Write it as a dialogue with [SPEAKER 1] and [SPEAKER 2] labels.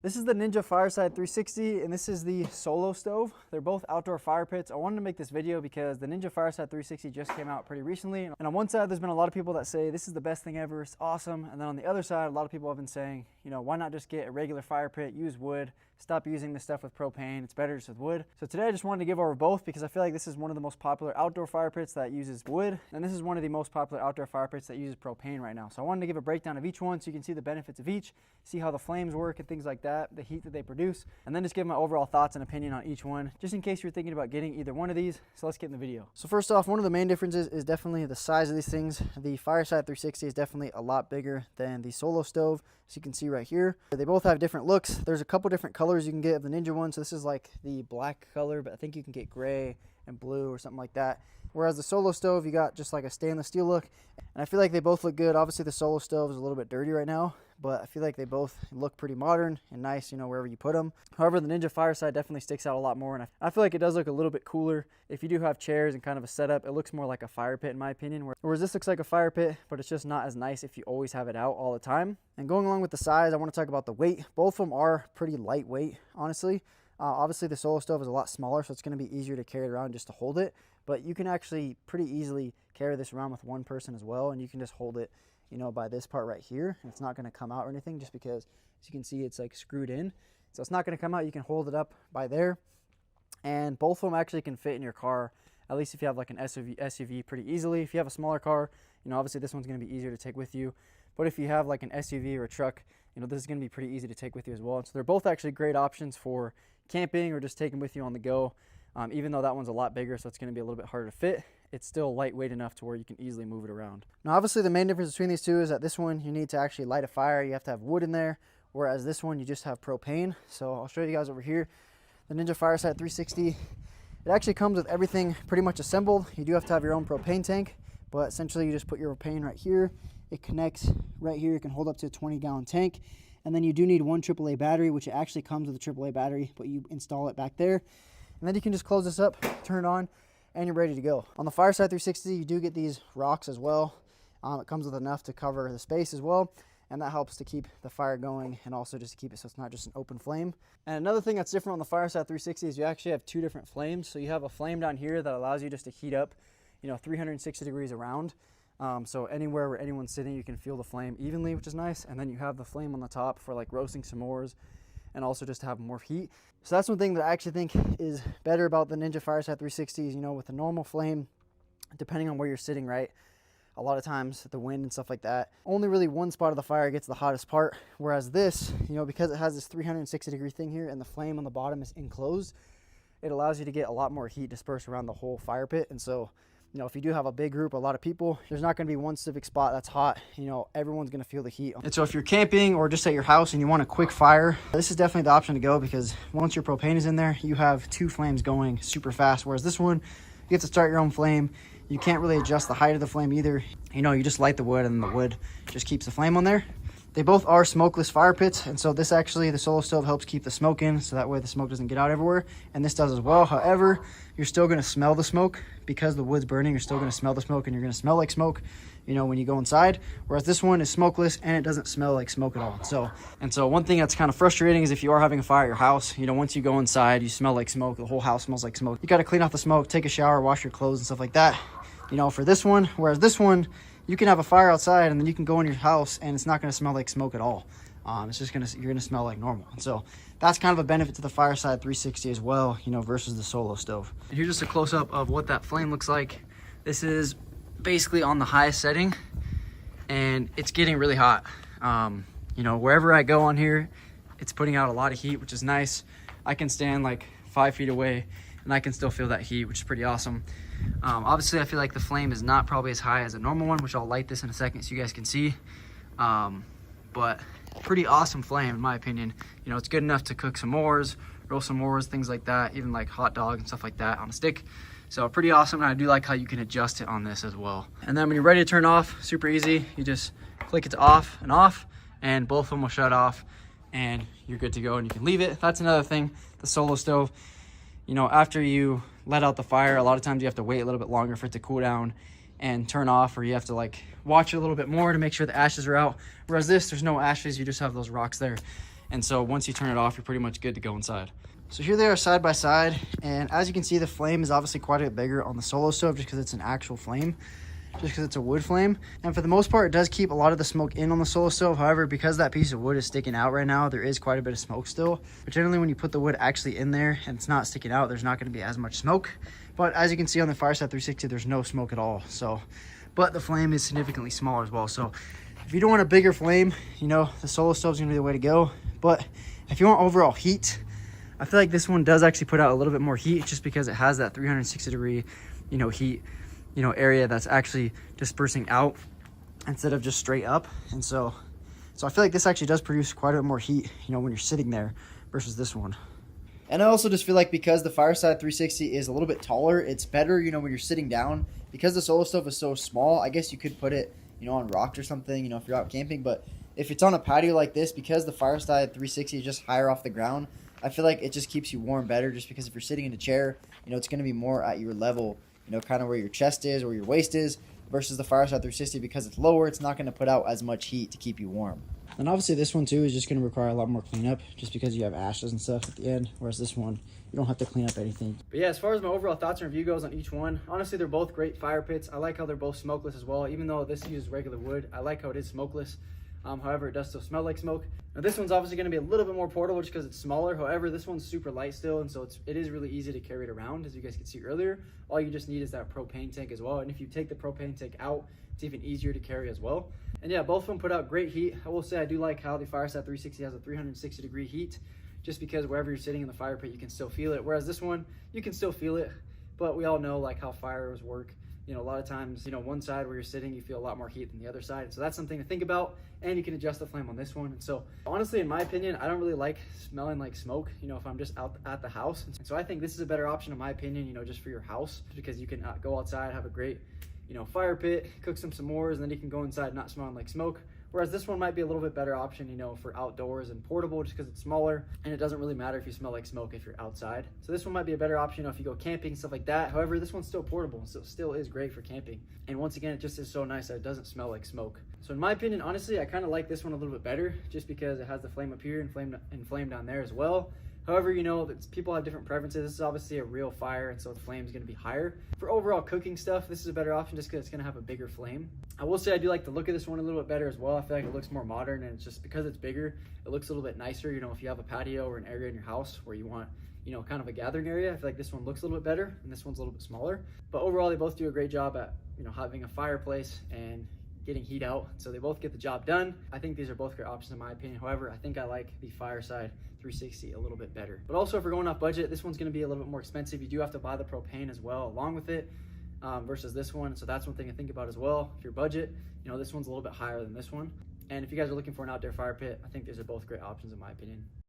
[SPEAKER 1] This is the Ninja Fireside 360 and this is the Solo Stove. They're both outdoor fire pits. I wanted to make this video because the Ninja Fireside 360 just came out pretty recently. And on one side, there's been a lot of people that say this is the best thing ever, it's awesome. And then on the other side, a lot of people have been saying, you know, why not just get a regular fire pit, use wood, stop using this stuff with propane, it's better just with wood. So today I just wanted to give over both because I feel like this is one of the most popular outdoor fire pits that uses wood, and this is one of the most popular outdoor fire pits that uses propane right now. So I wanted to give a breakdown of each one so you can see the benefits of each, see how the flames work and things like that, the heat that they produce, and then just give my overall thoughts and opinion on each one, just in case you're thinking about getting either one of these. So let's get in the video. So first off, one of the main differences is definitely the size of these things. The Fireside 360 is definitely a lot bigger than the Solo Stove, as you can see right here. They both have different looks. There's a couple different colors you can get of the Ninja one. So this is like the black color, but I think you can get gray and blue or something like that. Whereas the Solo Stove, you got just like a stainless steel look. And I feel like they both look good. Obviously the Solo Stove is a little bit dirty right now, but I feel like they both look pretty modern and nice, you know, wherever you put them. However, the Ninja Fireside definitely sticks out a lot more, and I feel like it does look a little bit cooler. If you do have chairs and kind of a setup, it looks more like a fire pit in my opinion, whereas this looks like a fire pit, but it's just not as nice if you always have it out all the time. And going along with the size, I want to talk about the weight. Both of them are pretty lightweight, honestly. Obviously the Solo Stove is a lot smaller, so it's going to be easier to carry it around just to hold it, but you can actually pretty easily carry this around with one person as well, and you can just hold it, you know, by this part right here, and it's not going to come out or anything, just because as you can see it's like screwed in, so it's not going to come out. You can hold it up by there, and both of them actually can fit in your car, at least if you have like an SUV pretty easily. If you have a smaller car, you know, obviously this one's going to be easier to take with you, but if you have like an SUV or a truck, you know, this is going to be pretty easy to take with you as well. And so they're both actually great options for camping or just taking with you on the go. Even though that one's a lot bigger, so it's going to be a little bit harder to fit, it's still lightweight enough to where you can easily move it around. Now obviously the main difference between these two is that this one you need to actually light a fire, you have to have wood in there, whereas this one you just have propane. So I'll show you guys over here the Ninja Fireside 360. It actually comes with everything pretty much assembled. You do have to have your own propane tank, but essentially you just put your propane right here, it connects right here, you can hold up to a 20-gallon tank. And then you do need one AAA battery, which actually comes with a AAA battery, but you install it back there. And then you can just close this up, turn it on, and you're ready to go. On the Fireside 360, you do get these rocks as well. It comes with enough to cover the space as well, and that helps to keep the fire going and also just to keep it so it's not just an open flame. And another thing that's different on the Fireside 360 is you actually have two different flames. So you have a flame down here that allows you just to heat up, you know, 360 degrees around. So anywhere where anyone's sitting, you can feel the flame evenly, which is nice. And then you have the flame on the top for like roasting s'mores and also just to have more heat. So that's one thing that I actually think is better about the Ninja Fireside 360 is, you know, with the normal flame, depending on where you're sitting, right? A lot of times the wind and stuff like that, only really one spot of the fire gets the hottest part. Whereas this, you know, because it has this 360-degree thing here and the flame on the bottom is enclosed, it allows you to get a lot more heat dispersed around the whole fire pit. And so, you know, if you do have a big group, a lot of people, there's not going to be one specific spot that's hot. You know, everyone's going to feel the heat. And so if you're camping or just at your house and you want a quick fire, this is definitely the option to go, because once your propane is in there, you have two flames going super fast. Whereas this one, you have to start your own flame. You can't really adjust the height of the flame either. You know, you just light the wood and the wood just keeps the flame on there. They both are smokeless fire pits, and so this actually, the Solo Stove helps keep the smoke in, so that way the smoke doesn't get out everywhere, and this does as well. However, you're still going to smell the smoke because the wood's burning. You're still going to smell the smoke, and you're going to smell like smoke, you know, when you go inside. Whereas this one is smokeless and it doesn't smell like smoke at all. So one thing that's kind of frustrating is if you are having a fire at your house, you know, once you go inside, you smell like smoke. The whole house smells like smoke. You got to clean off the smoke, take a shower, wash your clothes and stuff like that. You know, for this one, whereas this one, you can have a fire outside and then you can go in your house and it's not going to smell like smoke at all. It's just you're gonna smell like normal. And so that's kind of a benefit to the Fireside 360 as well, you know, versus the Solo Stove. And here's just a close-up of what that flame looks like. This is basically on the highest setting and it's getting really hot. You know, wherever I go on here, it's putting out a lot of heat, which is nice. I can stand like 5 feet away and I can still feel that heat, which is pretty awesome. Obviously I feel like the flame is not probably as high as a normal one, which I'll light this in a second so you guys can see. But pretty awesome flame in my opinion. You know, it's good enough to cook s'mores, roast s'mores, things like that, even like hot dog and stuff like that on a stick. So pretty awesome, and I do like how you can adjust it on this as well. And then when you're ready to turn off, super easy, you just click it to off, and both of them will shut off and you're good to go and you can leave it. That's another thing, the Solo Stove, you know, after you let out the fire, a lot of times you have to wait a little bit longer for it to cool down and turn off, or you have to like watch it a little bit more to make sure the ashes are out. Whereas this, there's no ashes, you just have those rocks there. And so once you turn it off, you're pretty much good to go inside. So here they are side by side, and as you can see, the flame is obviously quite a bit bigger on the Solo Stove just because it's an actual flame, just because it's a wood flame. And for the most part, it does keep a lot of the smoke in on the Solo Stove. However, because that piece of wood is sticking out right now, there is quite a bit of smoke still. But generally, when you put the wood actually in there and it's not sticking out, there's not going to be as much smoke. But as you can see on the Fireside 360, there's no smoke at all. So, but the flame is significantly smaller as well. So if you don't want a bigger flame, you know, the Solo Stove is going to be the way to go. But if you want overall heat, I feel like this one does actually put out a little bit more heat just because it has that 360 degree, you know, heat, you know, area that's actually dispersing out instead of just straight up. And so I feel like this actually does produce quite a bit more heat, you know, when you're sitting there versus this one. And I also just feel like because the Fireside 360 is a little bit taller, it's better, you know, when you're sitting down. Because the Solo Stove is so small, I guess you could put it, you know, on rocks or something, you know, if you're out camping. But if it's on a patio like this, because the Fireside 360 is just higher off the ground, I feel like it just keeps you warm better, just because if you're sitting in a chair, you know, it's going to be more at your level, you know, kind of where your chest is or your waist is, versus the Fireside 360 because it's lower, it's not going to put out as much heat to keep you warm. And obviously this one too is just going to require a lot more cleanup just because you have ashes and stuff at the end, whereas this one, you don't have to clean up anything. But yeah, as far as my overall thoughts and review goes on each one, honestly, they're both great fire pits. I like how they're both smokeless as well. Even though this uses regular wood, I like how it is smokeless. However, it does still smell like smoke. Now this one's obviously going to be a little bit more portable just because it's smaller. However, this one's super light still, and so it is really easy to carry it around, as you guys could see earlier. All you just need is that propane tank as well, and if you take the propane tank out, it's even easier to carry as well. And yeah, both of them put out great heat. I will say I do like how the Fireside 360 has a 360 degree heat, just because wherever you're sitting in the fire pit, you can still feel it. Whereas this one, you can still feel it, but we all know like how fires work. You know, a lot of times, you know, one side where you're sitting, you feel a lot more heat than the other side. So that's something to think about, and you can adjust the flame on this one. And so honestly, in my opinion, I don't really like smelling like smoke, you know, if I'm just out at the house. And so I think this is a better option in my opinion, you know, just for your house, because you can go outside, have a great, you know, fire pit, cook some s'mores, and then you can go inside not smelling like smoke. Whereas this one might be a little bit better option, you know, for outdoors and portable, just because it's smaller, and it doesn't really matter if you smell like smoke if you're outside. So this one might be a better option, you know, if you go camping, stuff like that. However, this one's still portable, so it still is great for camping. And once again, it just is so nice that it doesn't smell like smoke. So in my opinion, honestly, I kind of like this one a little bit better, just because it has the flame up here and flame down there as well. However, you know, people have different preferences. This is obviously a real fire, and so the flame is going to be higher. For overall cooking stuff, this is a better option just because it's going to have a bigger flame. I will say I do like the look of this one a little bit better as well. I feel like it looks more modern, and it's just because it's bigger, it looks a little bit nicer. You know, if you have a patio or an area in your house where you want, you know, kind of a gathering area, I feel like this one looks a little bit better, and this one's a little bit smaller. But overall, they both do a great job at, you know, having a fireplace and getting heat out, so they both get the job done. I think these are both great options in my opinion. However, I think I like the Fireside 360 a little bit better. But also, if we're going off budget, this one's going to be a little bit more expensive. You do have to buy the propane as well along with it, versus this one. So that's one thing to think about as well. If your budget, you know, this one's a little bit higher than this one. And if you guys are looking for an outdoor fire pit, I think these are both great options in my opinion.